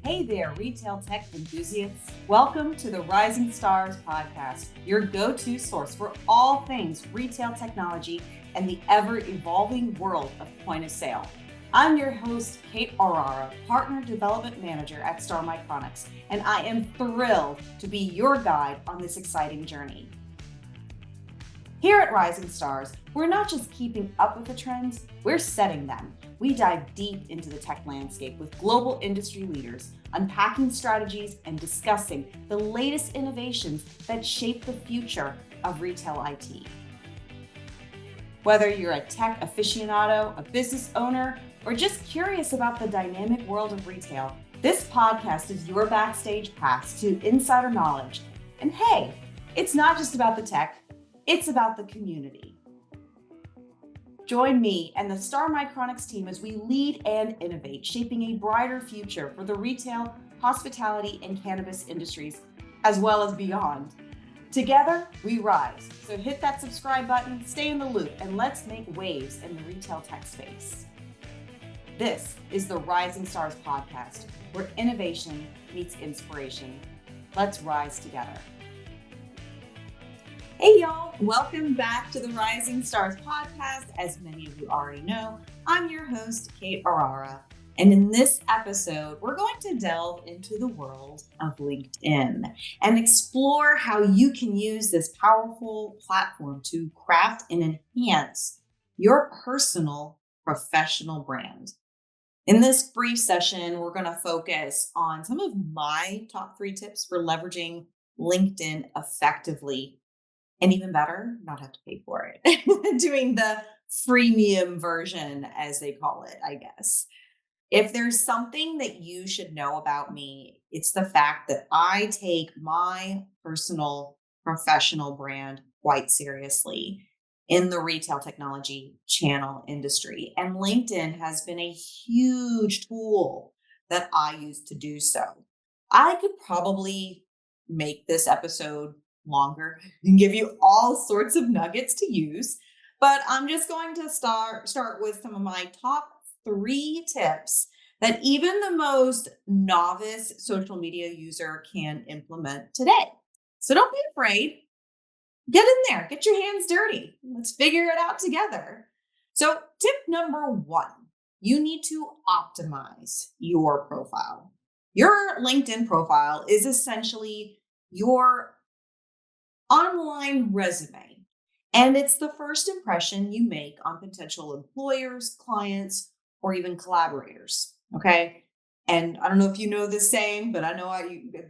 Hey there, retail tech enthusiasts. Welcome to the Rising Stars podcast, your go-to source for all things retail technology and the ever-evolving world of point of sale. I'm your host, Kate Aurora, Partner Development Manager at Star Micronics, and I am thrilled to be your guide on this exciting journey. Here at Rising Stars, we're not just keeping up with the trends, we're setting them. We dive deep into the tech landscape with global industry leaders, unpacking strategies and discussing the latest innovations that shape the future of retail IT. Whether you're a tech aficionado, a business owner, or just curious about the dynamic world of retail, this podcast is your backstage pass to insider knowledge. And hey, it's not just about the tech, it's about the community. Join me and the Star Micronics team as we lead and innovate, shaping a brighter future for the retail, hospitality, and cannabis industries, as well as beyond. Together, we rise. So hit that subscribe button, stay in the loop, and let's make waves in the retail tech space. This is the Rising Stars podcast, where innovation meets inspiration. Let's rise together. Hey y'all, welcome back to the Rising Stars podcast. As many of you already know, I'm your host, Kate Aurora. And in this episode, we're going to delve into the world of LinkedIn and explore how you can use this powerful platform to craft and enhance your personal professional brand. In this brief session, we're going to focus on some of my top 3 tips for leveraging LinkedIn effectively. And even better, not have to pay for it. Doing the freemium version, as they call it, I guess. If there's something that you should know about me, it's the fact that I take my personal professional brand quite seriously in the retail technology channel industry. And LinkedIn has been a huge tool that I use to do so. I could probably make this episode longer and give you all sorts of nuggets to use, but I'm just going to start with some of my top 3 tips that even the most novice social media user can implement today. So don't be afraid. Get in there, get your hands dirty. Let's figure it out together. So tip number 1, you need to optimize your profile. Your LinkedIn profile is essentially your online resume, and it's the first impression you make on potential employers, clients, or even collaborators. Okay. And I don't know if you know this saying, but I know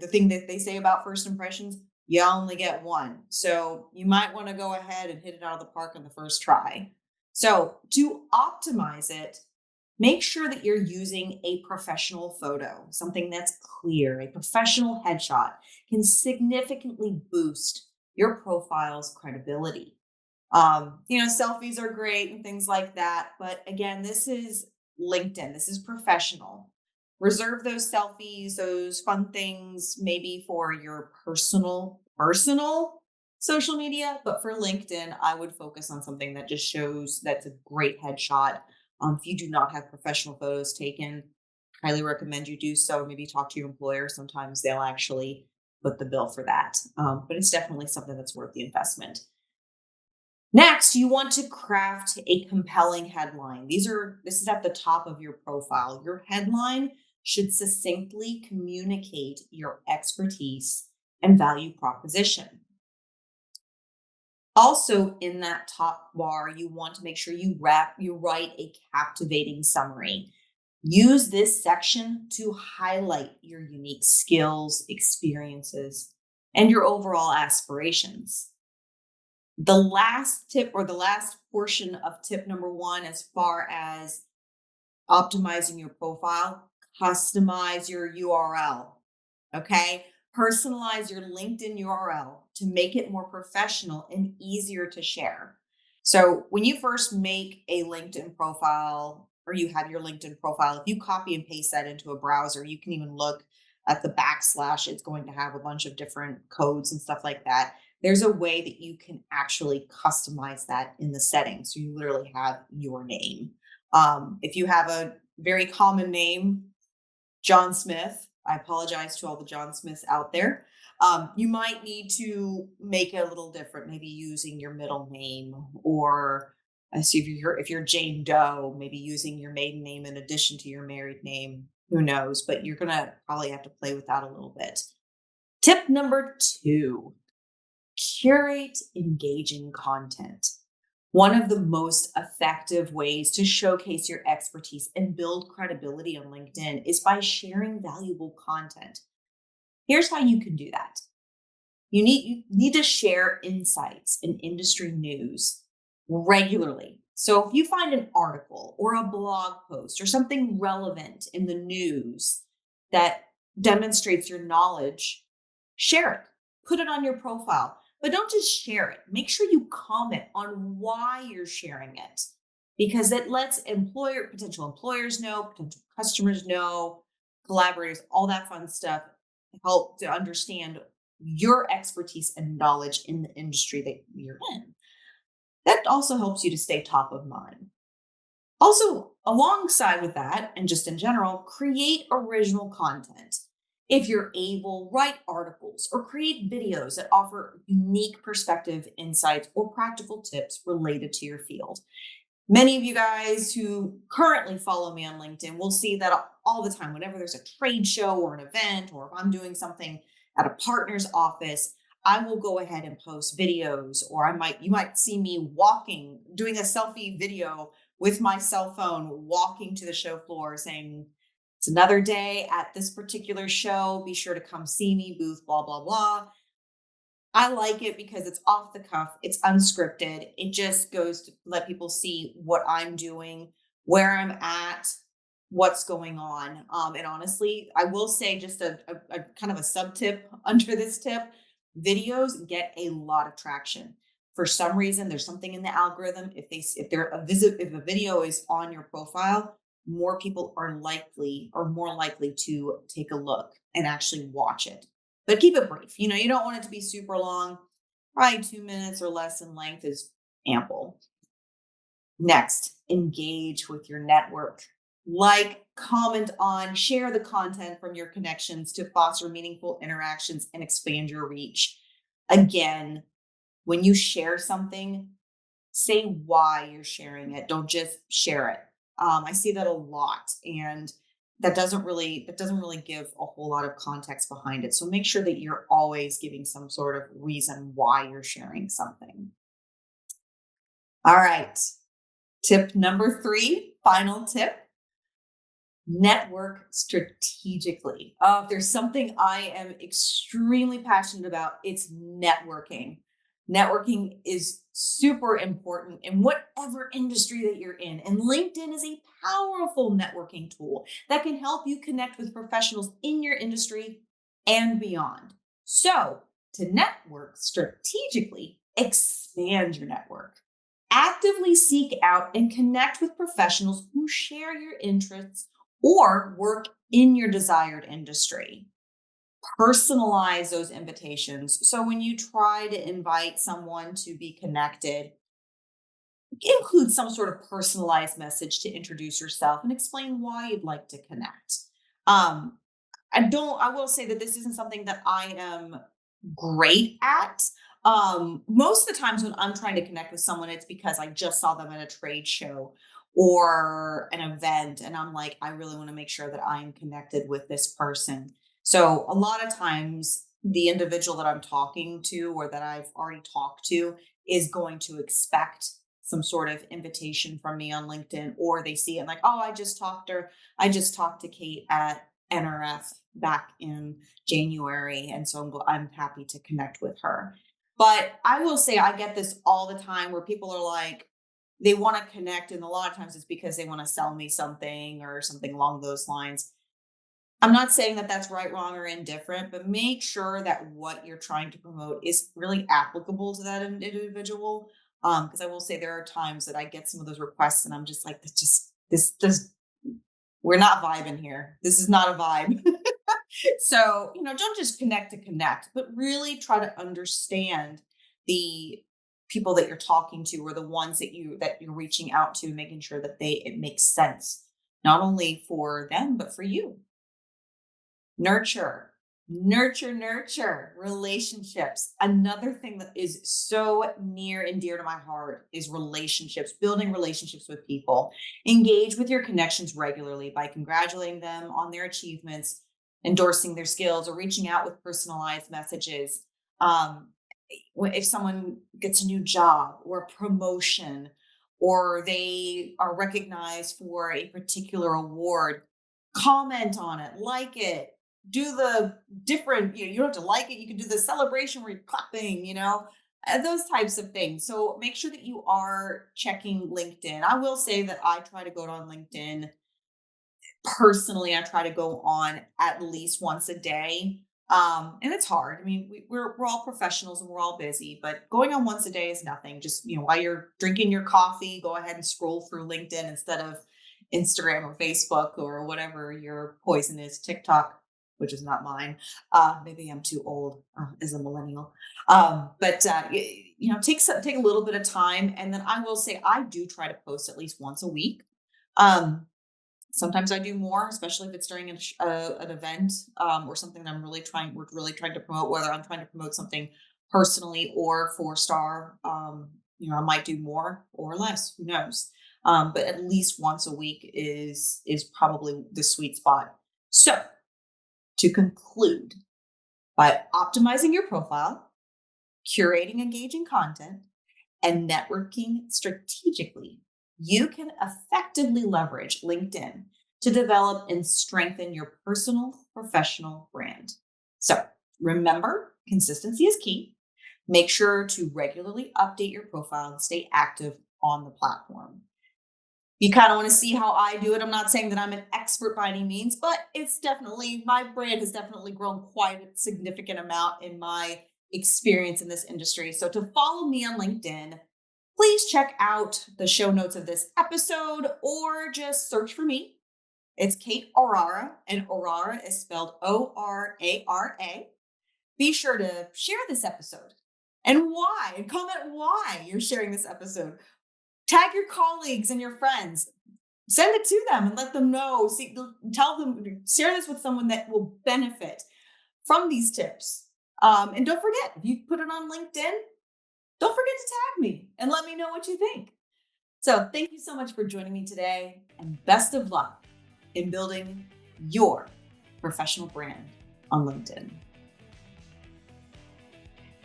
the thing that they say about first impressions, you only get one. So you might want to go ahead and hit it out of the park on the first try. So to optimize it, make sure that you're using a professional photo, something that's clear. A professional headshot can significantly boost your profile's credibility. Selfies are great and things like that. But again, this is LinkedIn. This is professional. Reserve those selfies, those fun things, maybe for your personal social media. But for LinkedIn, I would focus on something that just shows that's a great headshot. If you do not have professional photos taken, highly recommend you do so. Maybe talk to your employer. Sometimes they'll actually put the bill for that. But it's definitely something that's worth the investment. Next, you want to craft a compelling headline. This is at the top of your profile. Your headline should succinctly communicate your expertise and value proposition. Also, in that top bar, you want to make sure you write a captivating summary. Use this section to highlight your unique skills, experiences, and your overall aspirations. The last tip, or the last portion of tip number 1, as far as optimizing your profile, customize your URL. Okay? Personalize your LinkedIn URL to make it more professional and easier to share. So when you first make a LinkedIn profile, or you have your LinkedIn profile, if you copy and paste that into a browser, you can even look at the / it's going to have a bunch of different codes and stuff like that. There's a way that you can actually customize that in the settings. So you literally have your name. If you have a very common name, John Smith, I apologize to all the John Smiths out there. You might need to make it a little different, maybe using your middle name, or see if you're Jane Doe, maybe using your maiden name in addition to your married name. Who knows? But you're gonna probably have to play with that a little bit. Tip number two: curate engaging content. One of the most effective ways to showcase your expertise and build credibility on LinkedIn is by sharing valuable content. Here's how you can do that. You need to share insights and industry news regularly. So if you find an article or a blog post or something relevant in the news that demonstrates your knowledge, share it. Put it on your profile. But don't just share it. Make sure you comment on why you're sharing it, because it lets potential employers know, potential customers know, collaborators, all that fun stuff, help to understand your expertise and knowledge in the industry that you're in. That also helps you to stay top of mind. Also, alongside with that, and just in general, create original content. If you're able, write articles or create videos that offer unique perspective, insights, or practical tips related to your field. Many of you guys who currently follow me on LinkedIn will see that all the time. Whenever there's a trade show or an event, or if I'm doing something at a partner's office, I will go ahead and post videos, or you might see me walking, doing a selfie video with my cell phone, walking to the show floor saying, it's another day at this particular show. Be sure to come see me, booth, blah, blah, blah. I like it because it's off the cuff, it's unscripted. It just goes to let people see what I'm doing, where I'm at, what's going on. And honestly, I will say just a kind of a sub tip under this tip: videos get a lot of traction. For some reason, there's something in the algorithm. If a video is on your profile, more people are more likely to take a look and actually watch it. But keep it brief. You don't want it to be super long. Probably 2 minutes or less in length is ample. Next, engage with your network. Like, comment on, share the content from your connections to foster meaningful interactions and expand your reach. Again, when you share something, say why you're sharing it. Don't just share it. I see that a lot, and that doesn't really give a whole lot of context behind it. So make sure that you're always giving some sort of reason why you're sharing something. All right. Tip number three, final tip: network strategically. If there's something I am extremely passionate about, it's networking. Networking is super important in whatever industry that you're in. And LinkedIn is a powerful networking tool that can help you connect with professionals in your industry and beyond. So, to network strategically, expand your network. Actively seek out and connect with professionals who share your interests or work in your desired industry. Personalize those invitations. So when you try to invite someone to be connected, include some sort of personalized message to introduce yourself and explain why you'd like to connect. Um, I will say that this isn't something that I am great at. Most of the times when I'm trying to connect with someone, it's because I just saw them at a trade show or an event, and I'm like, I really want to make sure that I'm connected with this person. So a lot of times, the individual that I'm talking to or that I've already talked to is going to expect some sort of invitation from me on LinkedIn, or they see it like, oh, I just talked to Kate at NRF back in January, and so I'm happy to connect with her. But I will say I get this all the time where people are like, they want to connect, and a lot of times it's because they want to sell me something or something along those lines. I'm not saying that that's right, wrong, or indifferent, but make sure that what you're trying to promote is really applicable to that individual. Because I will say there are times that I get some of those requests, and I'm just like, this, we're not vibing here. This is not a vibe. So, don't just connect to connect, but really try to understand the people that you're talking to, or the ones that you're reaching out to, making sure that it makes sense, not only for them, but for you. Nurture, nurture relationships. Another thing that is so near and dear to my heart is relationships, building relationships with people. Engage with your connections regularly by congratulating them on their achievements, endorsing their skills, or reaching out with personalized messages. Um, if someone gets a new job or a promotion, or they are recognized for a particular award, comment on it, like it, do the different, you don't have to like it, you can do the celebration where you're clapping, those types of things. So make sure that you are checking LinkedIn. I will say that I try to go on LinkedIn personally. I try to go on at least once a day. And it's hard. I mean, we're all professionals and we're all busy, but going on once a day is nothing. Just, while you're drinking your coffee, go ahead and scroll through LinkedIn instead of Instagram or Facebook or whatever your poison is, TikTok, which is not mine. Maybe I'm too old as a millennial. But take a little bit of time. And then I will say I do try to post at least once a week. Sometimes I do more, especially if it's during an event, or something that we're really trying to promote, whether I'm trying to promote something personally or for Star. I might do more or less, who knows? But at least once a week is probably the sweet spot. So to conclude, by optimizing your profile, curating engaging content, and networking strategically, you can effectively leverage LinkedIn to develop and strengthen your personal professional brand. So remember, consistency is key. Make sure to regularly update your profile and stay active on the platform. You kind of want to see how I do it. I'm not saying that I'm an expert by any means, but my brand has definitely grown quite a significant amount in my experience in this industry. So to follow me on LinkedIn, please check out the show notes of this episode or just search for me. It's Kate Orara, and Orara is spelled Orara. Be sure to share this episode and why, and comment why you're sharing this episode. Tag your colleagues and your friends. Send it to them and let them know. Tell them, share this with someone that will benefit from these tips. And don't forget, if you put it on LinkedIn, don't forget to tag me and let me know what you think. So thank you so much for joining me today, and best of luck in building your professional brand on LinkedIn.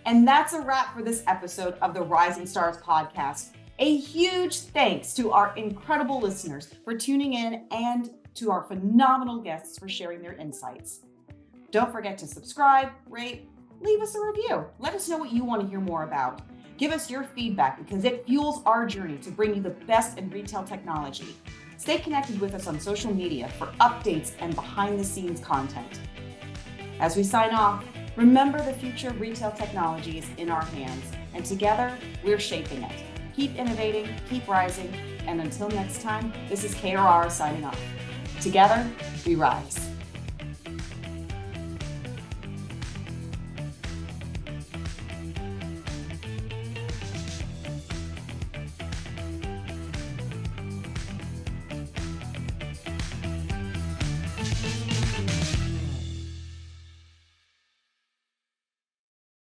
And that's a wrap for this episode of the Rising Stars podcast. A huge thanks to our incredible listeners for tuning in and to our phenomenal guests for sharing their insights. Don't forget to subscribe, rate, leave us a review. Let us know what you want to hear more about. Give us your feedback because it fuels our journey to bring you the best in retail technology. Stay connected with us on social media for updates and behind-the-scenes content. As we sign off, remember the future of retail technology is in our hands, and together, we're shaping it. Keep innovating, keep rising, and until next time, this is KRR signing off. Together, we rise.